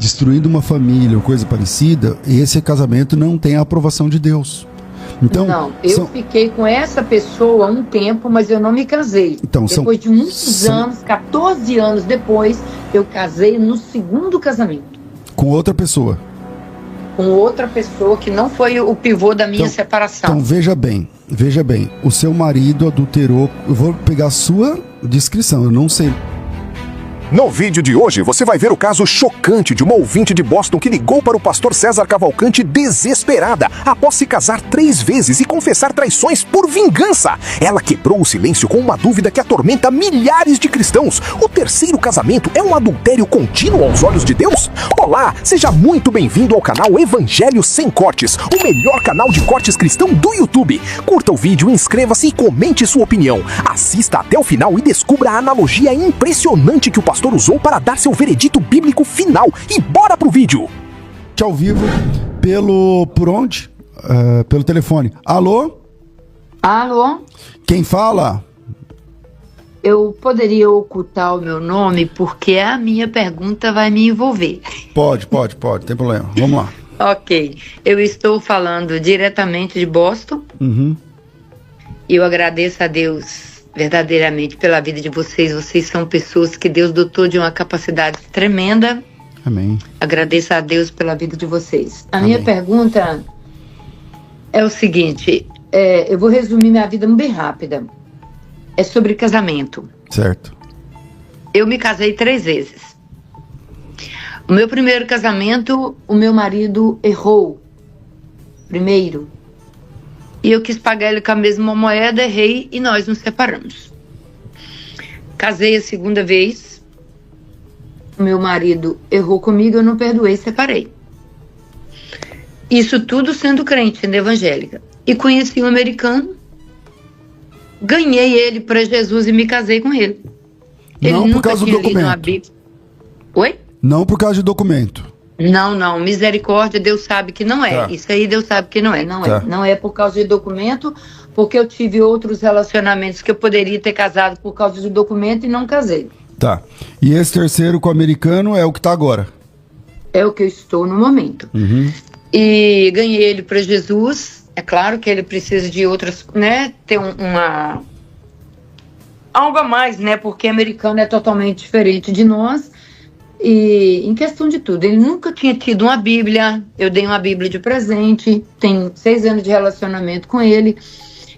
destruindo uma família ou coisa parecida, esse casamento não tem a aprovação de Deus. Então, não, eu fiquei com essa pessoa há um tempo, mas eu não me casei. Então, depois de muitos anos, 14 anos depois, eu casei no segundo casamento. Com outra pessoa? Com outra pessoa que não foi o pivô da minha separação. Então, veja bem, o seu marido adulterou, eu vou pegar a sua descrição, eu não sei. No vídeo de hoje, você vai ver o caso chocante de uma ouvinte de Boston que ligou para o pastor César Cavalcante desesperada, após se casar 3 vezes e confessar traições por vingança. Ela quebrou o silêncio com uma dúvida que atormenta milhares de cristãos. O terceiro casamento é um adultério contínuo aos olhos de Deus? Olá, seja muito bem-vindo ao canal Evangelho Sem Cortes, o melhor canal de cortes cristão do YouTube. Curta o vídeo, inscreva-se e comente sua opinião. Assista até o final e descubra a analogia impressionante que o pastor usou para dar seu veredito bíblico final. E bora pro vídeo! Ao vivo, por onde? Pelo telefone. Alô? Alô? Quem fala? Eu poderia ocultar o meu nome porque a minha pergunta vai me envolver. Pode, tem problema. Vamos lá. Ok. Eu estou falando diretamente de Boston. Uhum. E eu agradeço a Deus verdadeiramente pela vida de vocês. Vocês são pessoas que Deus dotou de uma capacidade tremenda. Amém. Agradeço a Deus pela vida de vocês. A Amém. minha pergunta é o seguinte, eu vou resumir minha vida bem rápida. É sobre casamento. Certo. Eu me casei 3 vezes. O meu primeiro casamento, o meu marido errou. Primeiro. E eu quis pagar ele com a mesma moeda, errei e nós nos separamos. Casei a segunda vez. O meu marido errou comigo, eu não perdoei, separei. Isso tudo sendo crente, sendo evangélica. E conheci um americano, ganhei ele para Jesus e me casei com ele. Ele não por causa do documento. Oi? Não por causa de documento. Não, misericórdia, Deus sabe que não é. Tá. Isso aí Deus sabe que não é, não Tá. é. Não é por causa de documento, porque eu tive outros relacionamentos que eu poderia ter casado por causa de documento e não casei. Tá. E esse terceiro com o americano é o que tá agora? É o que eu estou no momento. Uhum. E ganhei ele para Jesus. É claro que ele precisa de outras, né? Ter algo a mais, né? Porque americano é totalmente diferente de nós. E em questão de tudo, ele nunca tinha tido uma Bíblia, eu dei uma Bíblia de presente, tenho 6 anos de relacionamento com ele,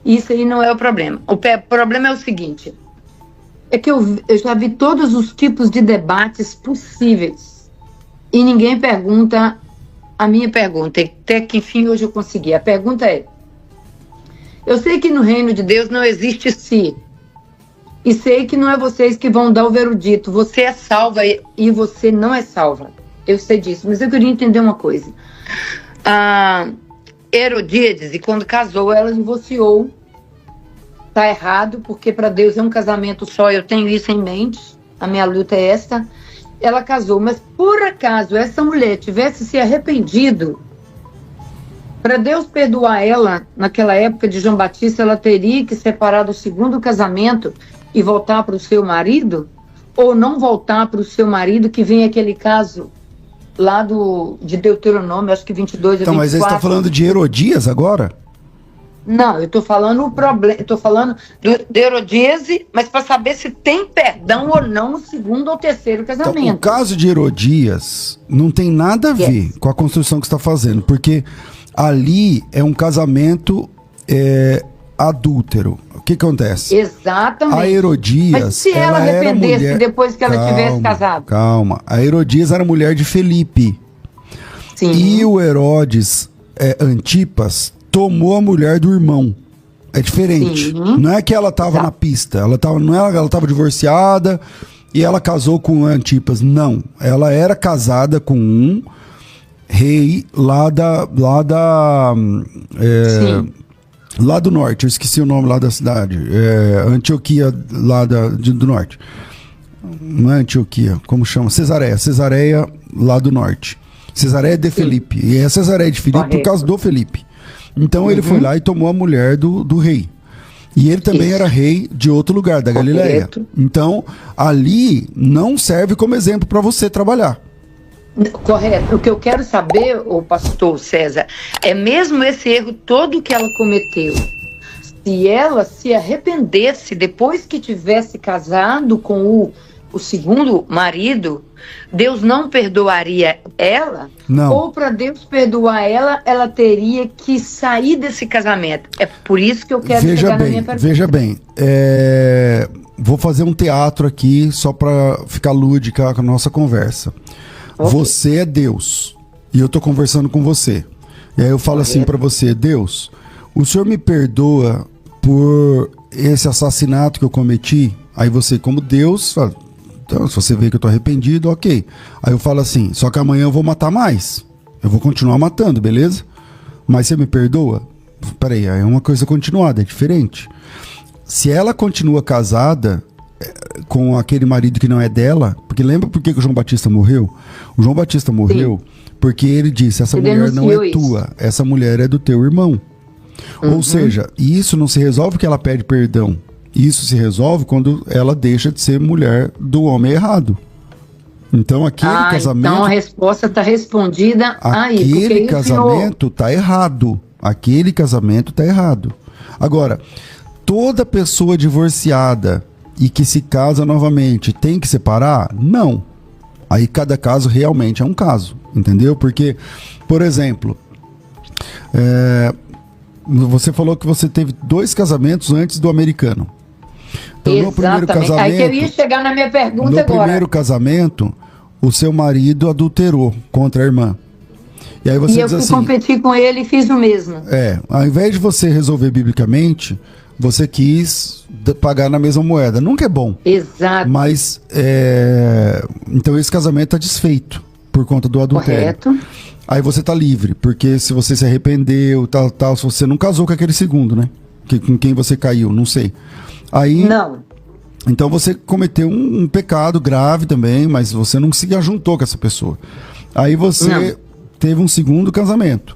isso aí não é o problema. O problema é o seguinte, é que eu já vi todos os tipos de debates possíveis e ninguém pergunta a minha pergunta, até que enfim hoje eu consegui. A pergunta é, eu sei que no reino de Deus não existe se. E sei que não é vocês que vão dar o veredito. Você é salva e você não é salva. Eu sei disso, mas eu queria entender uma coisa. A Herodíades, quando casou, ela divorciou. Tá errado, porque para Deus é um casamento só. Eu tenho isso em mente. A minha luta é esta. Ela casou, mas por acaso essa mulher tivesse se arrependido, para Deus perdoar ela, naquela época de João Batista, ela teria que separar do segundo casamento e voltar para o seu marido? Ou não voltar para o seu marido, que vem aquele caso lá de Deuteronômio, acho que 22 ou 24. Então, mas você está falando de Herodias agora? Não, eu estou falando o problema, eu estou falando de Herodíase, mas para saber se tem perdão ou não no segundo ou terceiro casamento. Então, o caso de Herodias não tem nada a ver com a construção que você está fazendo, porque ali é um casamento adúltero. O que acontece? Exatamente. A Herodias, mas se ela arrependesse mulher... depois que ela tivesse casado? Calma. A Herodias era mulher de Felipe. Sim. E o Herodes Antipas tomou a mulher do irmão. É diferente. Sim. Não é que ela estava na pista. Ela estava divorciada e ela casou com Antipas. Não. Ela era casada com um rei lá do norte. Eu esqueci o nome lá da cidade. Antioquia lá do norte. Não é Antioquia, como chama? Cesareia lá do norte. Cesareia de Felipe. E é Cesareia de Felipe por causa do Felipe. Então ele foi lá e tomou a mulher do rei. E ele também era rei de outro lugar, da Galileia. Então ali não serve como exemplo para você trabalhar. Correto. O que eu quero saber, o pastor César, é mesmo esse erro todo que ela cometeu. Se ela se arrependesse depois que tivesse casado com o segundo marido, Deus não perdoaria ela? Não. Ou para Deus perdoar ela, ela teria que sair desse casamento? É por isso que eu quero chegar na minha pergunta. Veja bem, vou fazer um teatro aqui só para ficar lúdica com a nossa conversa. Ok. Você é Deus e eu tô conversando com você. E aí eu falo assim para você: Deus, o senhor me perdoa por esse assassinato que eu cometi? Aí você, como Deus, fala, então, se você vê que eu tô arrependido, ok. Aí eu falo assim: só que amanhã eu vou matar mais. Eu vou continuar matando, beleza? Mas você me perdoa? Peraí, aí é uma coisa continuada, é diferente. Se ela continua casada com aquele marido que não é dela, porque lembra por que o João Batista morreu? O João Batista morreu porque ele disse: essa mulher não é tua, essa mulher é do teu irmão. Ou seja, isso não se resolve porque ela pede perdão. Isso se resolve quando ela deixa de ser mulher do homem errado. Então aquele casamento... Então a resposta está respondida aí. Aquele casamento está errado. Aquele casamento está errado. Agora, toda pessoa divorciada e que se casa novamente tem que separar? Não. Aí cada caso realmente é um caso, entendeu? Porque, por exemplo, você falou que você teve 2 casamentos antes do americano. Então, no primeiro casamento, aí que eu ia chegar na minha pergunta agora. No primeiro casamento, o seu marido adulterou contra a irmã. E aí você diz assim, competi com ele e fiz o mesmo. Ao invés de você resolver biblicamente, você quis pagar na mesma moeda. Nunca é bom. Exato. Mas, então esse casamento está desfeito por conta do adultério. Correto. Aí você tá livre, porque se você se arrependeu, tal, se você não casou com aquele segundo, né? Com quem você caiu, não sei. Aí, não. Então você cometeu um pecado grave também, mas você não se ajuntou com essa pessoa. Aí você teve um segundo casamento.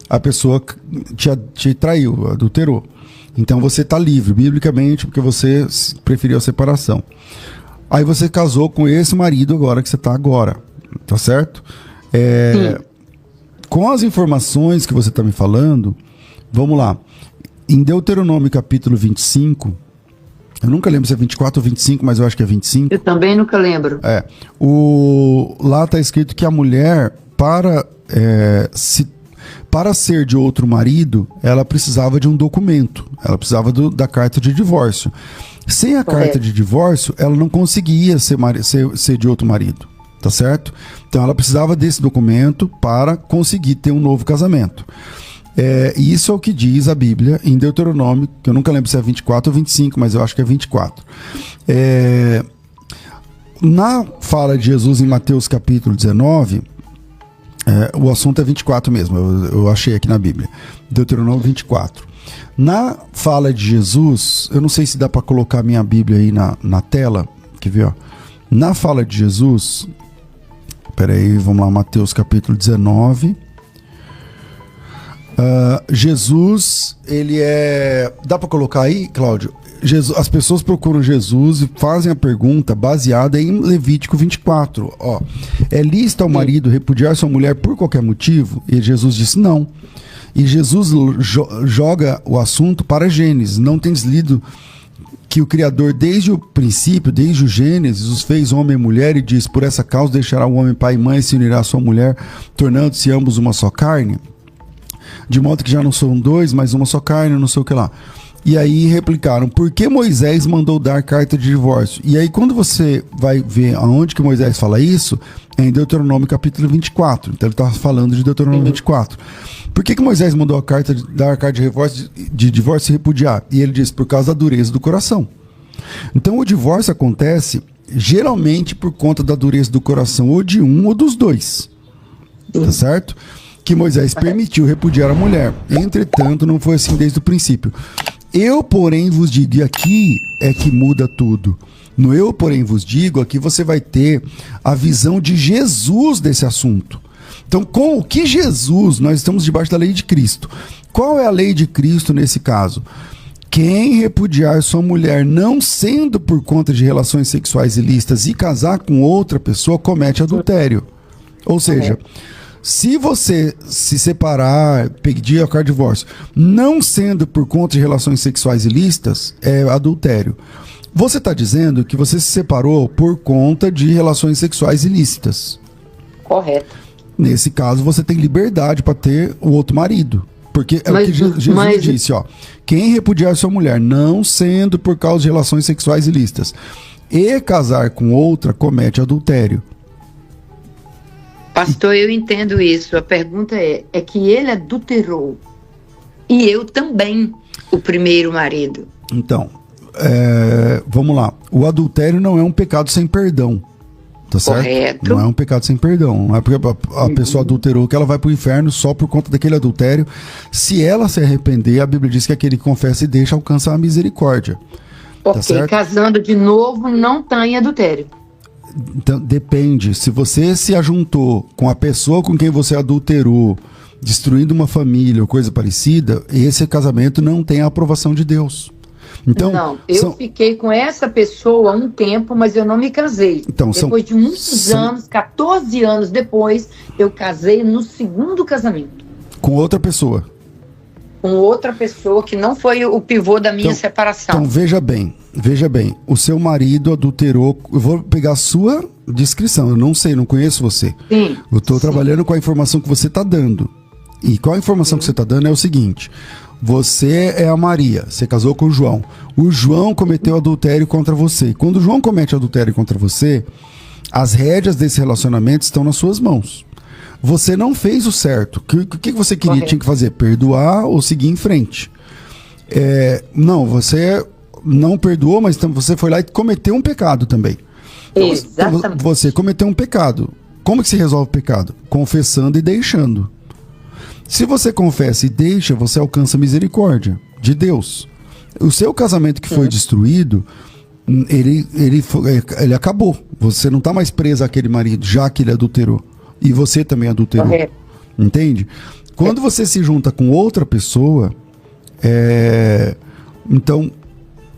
A pessoa te traiu, adulterou. Então você tá livre, biblicamente, porque você preferiu a separação. Aí você casou com esse marido agora que você tá agora, tá certo? Com as informações que você tá me falando, vamos lá. Em Deuteronômio capítulo 25, eu nunca lembro se é 24 ou 25, mas eu acho que é 25. Eu também nunca lembro. Lá está escrito que a mulher, para ser de outro marido, ela precisava de um documento. Ela precisava da carta de divórcio. Sem a carta de divórcio, ela não conseguia ser de outro marido. Tá certo? Então ela precisava desse documento para conseguir ter um novo casamento. Isso é o que diz a Bíblia em Deuteronômio, que eu nunca lembro se é 24 ou 25, mas eu acho que é 24. Na fala de Jesus em Mateus capítulo 19, o assunto é 24 mesmo, eu achei aqui na Bíblia, Deuteronômio 24. Na fala de Jesus, eu não sei se dá para colocar a minha Bíblia aí na tela, quer ver, ó? Na fala de Jesus, peraí, vamos lá, Mateus capítulo 19... Jesus, ele dá para colocar aí, Cláudio? As pessoas procuram Jesus e fazem a pergunta baseada em Levítico 24. É lícito ao marido repudiar sua mulher por qualquer motivo? E Jesus disse não. E Jesus joga o assunto para Gênesis. Não tens lido que o Criador, desde o princípio, desde o Gênesis, os fez homem e mulher e diz: por essa causa deixará o homem pai e mãe e se unirá à sua mulher, tornando-se ambos uma só carne? De modo que já não são 2, mas uma só carne, não sei o que lá. E aí replicaram: por que Moisés mandou dar carta de divórcio? E aí quando você vai ver aonde que Moisés fala isso, é em Deuteronômio capítulo 24. Então ele está falando de Deuteronômio 24. Por que Moisés mandou dar a carta de divórcio e repudiar? E ele diz: por causa da dureza do coração. Então o divórcio acontece geralmente por conta da dureza do coração, ou de um ou dos dois. Tá certo? Que Moisés permitiu repudiar a mulher. Entretanto, não foi assim desde o princípio. Eu, porém, vos digo, e aqui é que muda tudo. No eu, porém, vos digo, aqui você vai ter a visão de Jesus desse assunto. Então, com o que Jesus, nós estamos debaixo da lei de Cristo. Qual é a lei de Cristo nesse caso? Quem repudiar sua mulher não sendo por conta de relações sexuais ilícitas e casar com outra pessoa, comete adultério. Ou seja, se você se separar, pedir ao divórcio, não sendo por conta de relações sexuais ilícitas, é adultério. Você está dizendo que você se separou por conta de relações sexuais ilícitas. Correto. Nesse caso, você tem liberdade para ter o outro marido. Porque é o que Jesus disse, ó. Quem repudiar sua mulher, não sendo por causa de relações sexuais ilícitas, e casar com outra, comete adultério. Pastor, eu entendo isso. A pergunta é que ele adulterou. E eu também, o primeiro marido. Então, vamos lá. O adultério não é um pecado sem perdão. Tá certo? Correto. Não é um pecado sem perdão. Não é porque a pessoa adulterou que ela vai pro inferno só por conta daquele adultério. Se ela se arrepender, a Bíblia diz que aquele que confessa e deixa alcança a misericórdia. Ok, tá casando de novo não tem adultério. Então, depende. Se você se ajuntou com a pessoa com quem você adulterou, destruindo uma família ou coisa parecida, esse casamento não tem a aprovação de Deus. Então, não, eu fiquei com essa pessoa um tempo, mas eu não me casei. Então, depois de muitos anos, 14 anos depois, eu casei no segundo casamento. Com outra pessoa? Com outra pessoa que não foi o pivô da minha separação. Então, veja bem, o seu marido adulterou, eu vou pegar a sua descrição, eu não sei, não conheço você. Sim. Eu estou trabalhando com a informação que você está dando. E qual a informação que você está dando é o seguinte: você é a Maria, você casou com o João. O João cometeu adultério contra você. Quando o João comete adultério contra você, as rédeas desse relacionamento estão nas suas mãos. Você não fez o certo. O que você tinha que fazer? Perdoar ou seguir em frente? Não, você não perdoou, mas você foi lá e cometeu um pecado também. Exatamente. Então, você cometeu um pecado. Como que se resolve o pecado? Confessando e deixando. Se você confessa e deixa, você alcança a misericórdia de Deus. O seu casamento que foi destruído, ele acabou. Você não está mais preso àquele marido, já que ele adulterou. E você também adulterou. Correto. Entende? Quando você se junta com outra pessoa, então,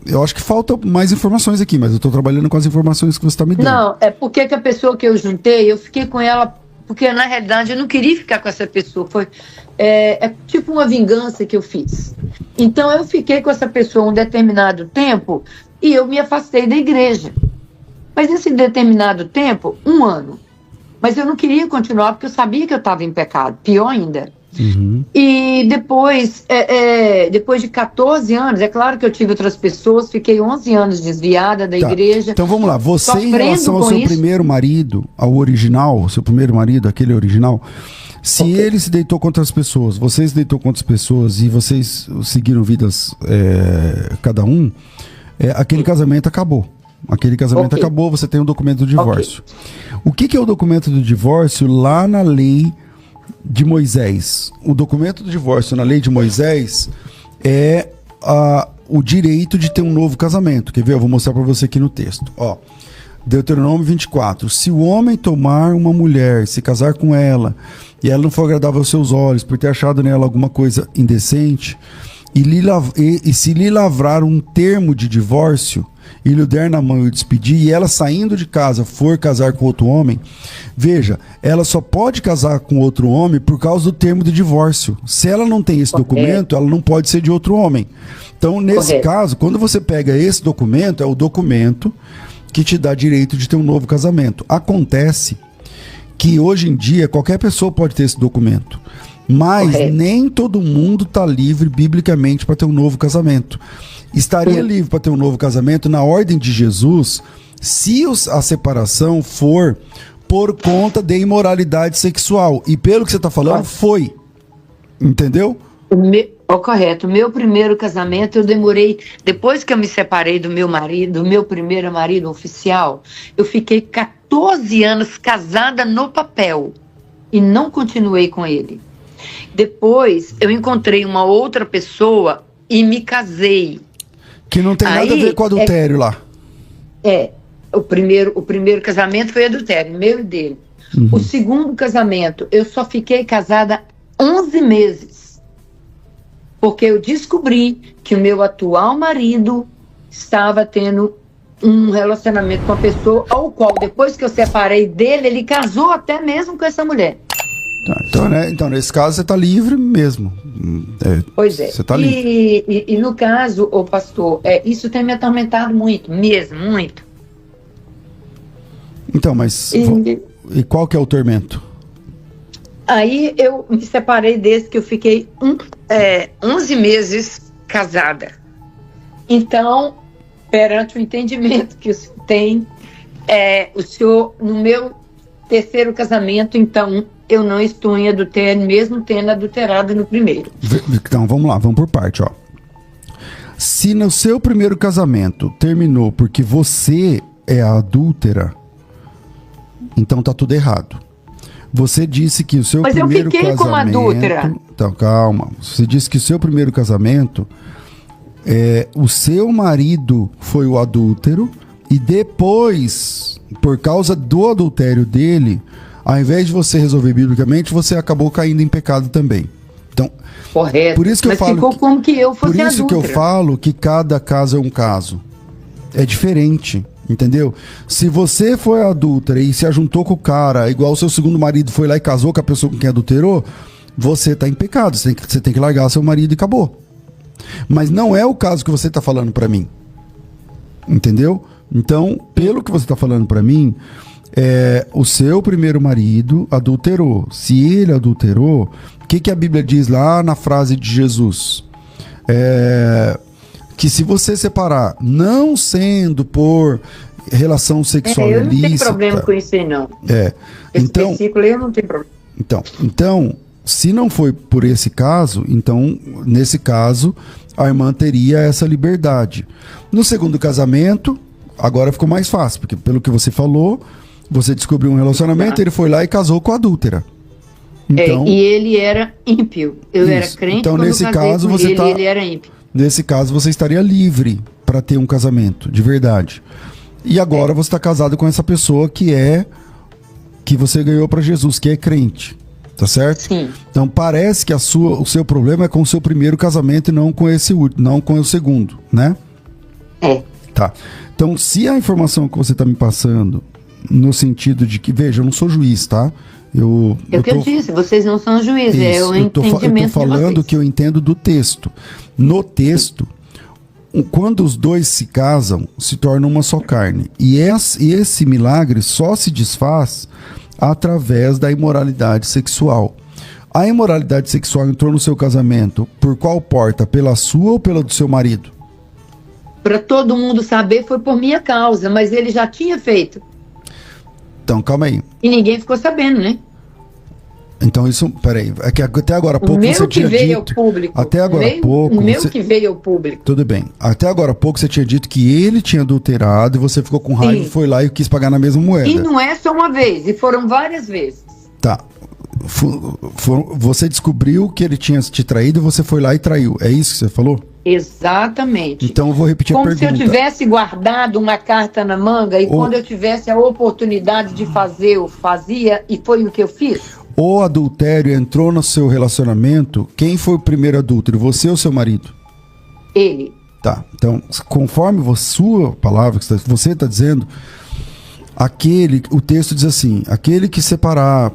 eu acho que falta mais informações aqui, mas eu estou trabalhando com as informações que você está me dando. Não, é porque que a pessoa que eu juntei, eu fiquei com ela, porque na realidade eu não queria ficar com essa pessoa. É tipo uma vingança que eu fiz. Então eu fiquei com essa pessoa um determinado tempo e eu me afastei da igreja. Mas esse determinado tempo, 1 ano. Mas eu não queria continuar porque eu sabia que eu estava em pecado, pior ainda. Uhum. E depois de 14 anos, é claro que eu tive outras pessoas, fiquei 11 anos desviada da igreja. Então vamos lá, você em relação ao seu primeiro marido, ao original, seu primeiro marido, aquele original, se ele se deitou com outras pessoas, você se deitou com outras pessoas e vocês seguiram vidas cada um, aquele casamento acabou. Aquele casamento acabou, você tem um documento do divórcio. O que é o documento do divórcio lá na lei de Moisés? O documento do divórcio na lei de Moisés é o direito de ter um novo casamento. Quer ver? Eu vou mostrar para você aqui no texto. Ó, Deuteronômio 24. Se o homem tomar uma mulher, se casar com ela, e ela não for agradável aos seus olhos, por ter achado nela alguma coisa indecente, e se lhe lavrar um termo de divórcio, e lhe der na mão e o despedir, e ela saindo de casa for casar com outro homem, veja, ela só pode casar com outro homem por causa do termo de divórcio. Se ela não tem esse documento, ela não pode ser de outro homem. Então, nesse caso, quando você pega esse documento, é o documento que te dá direito de ter um novo casamento. Acontece que hoje em dia qualquer pessoa pode ter esse documento, mas nem todo mundo está livre biblicamente para ter um novo casamento. Estaria livre para ter um novo casamento na ordem de Jesus se a separação for por conta de imoralidade sexual. E pelo que você está falando, foi. Entendeu? Correto. O meu primeiro casamento, eu demorei... Depois que eu me separei do meu marido, do meu primeiro marido oficial, eu fiquei 14 anos casada no papel e não continuei com ele. Depois, eu encontrei uma outra pessoa e me casei. Que não tem nada a ver com adultério lá. O primeiro casamento foi adultério, meu e dele. Uhum. O segundo casamento, eu só fiquei casada 11 meses. Porque eu descobri que o meu atual marido estava tendo um relacionamento com a pessoa ao qual, depois que eu separei dele, ele casou até mesmo com essa mulher. Tá, então, nesse caso, você está livre mesmo. Pois é. Você tá livre. E no caso, ô pastor, isso tem me atormentado muito, mesmo, muito. Então, mas e qual que é o tormento? Aí eu me separei desse que eu fiquei 11 meses casada. Então, perante o entendimento que o senhor tem, o senhor, no meu terceiro casamento, então, eu não estou em adultério, mesmo tendo adulterado no primeiro. Então, vamos lá, vamos por parte, ó. Se no seu primeiro casamento terminou porque você é a adúltera, então tá tudo errado. Você disse que o seu primeiro casamento... Mas eu fiquei como adúltera. Então, calma. Você disse que o seu primeiro casamento, o seu marido foi o adúltero e depois, por causa do adultério dele, ao invés de você resolver biblicamente, você acabou caindo em pecado também. Então, correto. Por isso que mas eu falo ficou como que eu fosse Por isso adúltera. que eu falo que cada caso é um caso. É diferente, entendeu? Se você foi adúltera e se ajuntou com o cara, igual o seu segundo marido foi lá e casou com a pessoa com quem adulterou, você tá em pecado. Você tem que largar seu marido e acabou. Mas não é o caso que você tá falando pra mim. Entendeu? Então, pelo que você tá falando pra mim, o seu primeiro marido adulterou. Se ele adulterou, o que a Bíblia diz lá na frase de Jesus? Que se você separar, não sendo por relação sexual eu não ilícita... tenho problema com isso aí, não. Esse Então, versículo eu não tenho problema. Então, se não foi por esse caso, então, nesse caso, a irmã teria essa liberdade. No segundo casamento, agora ficou mais fácil, porque pelo que você falou, você descobriu um relacionamento, ele foi lá e casou com a adúltera. Então, e ele era ímpio. Eu era crente, então, quando nesse eu casei caso, com você ele, ele era ímpio. Nesse caso, você estaria livre para ter um casamento, de verdade. E agora você está casado com essa pessoa que você ganhou para Jesus, que é crente. Tá certo? Sim. Então parece que o seu problema é com o seu primeiro casamento e não com o segundo, né? Tá. Então, se a informação que você tá me passando, no sentido de que, veja, eu não sou juiz, tá? Eu disse, vocês não são juízes, é o entendimento. Eu tô falando que eu entendo do texto. No texto, quando os dois se casam, se torna uma só carne. E esse milagre só se desfaz através da imoralidade sexual. A imoralidade sexual entrou no seu casamento por qual porta? Pela sua ou pela do seu marido? Para todo mundo saber, foi por minha causa, mas ele já tinha feito. Então, calma aí. E ninguém ficou sabendo, né? Então isso, peraí, é que até agora há pouco você tinha dito... Até agora há pouco... O meu que veio ao público. Tudo bem. Até agora há pouco você tinha dito que ele tinha adulterado e você ficou com raiva e foi lá e quis pagar na mesma moeda. E não é só uma vez, e foram várias vezes. Tá. Você descobriu que ele tinha te traído e você foi lá e traiu. É isso que você falou? Exatamente. Então eu vou repetir a pergunta. Como se eu tivesse guardado uma carta na manga e quando eu tivesse a oportunidade de fazer, eu fazia, e foi o que eu fiz. O adultério entrou no seu relacionamento. Quem foi o primeiro adúltero? Você ou seu marido? Ele. Tá. Então, conforme a sua palavra, que você está dizendo, o texto diz assim: aquele que separar,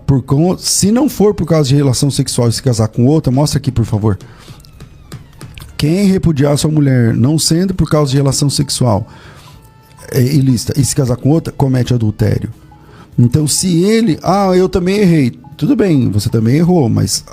se não for por causa de relação sexual e se casar com outra, mostra aqui, por favor. Quem repudiar sua mulher, não sendo por causa de relação sexual ilícita, e se casar com outra, comete adultério. Então, se ele... eu também errei. Tudo bem, você também errou, mas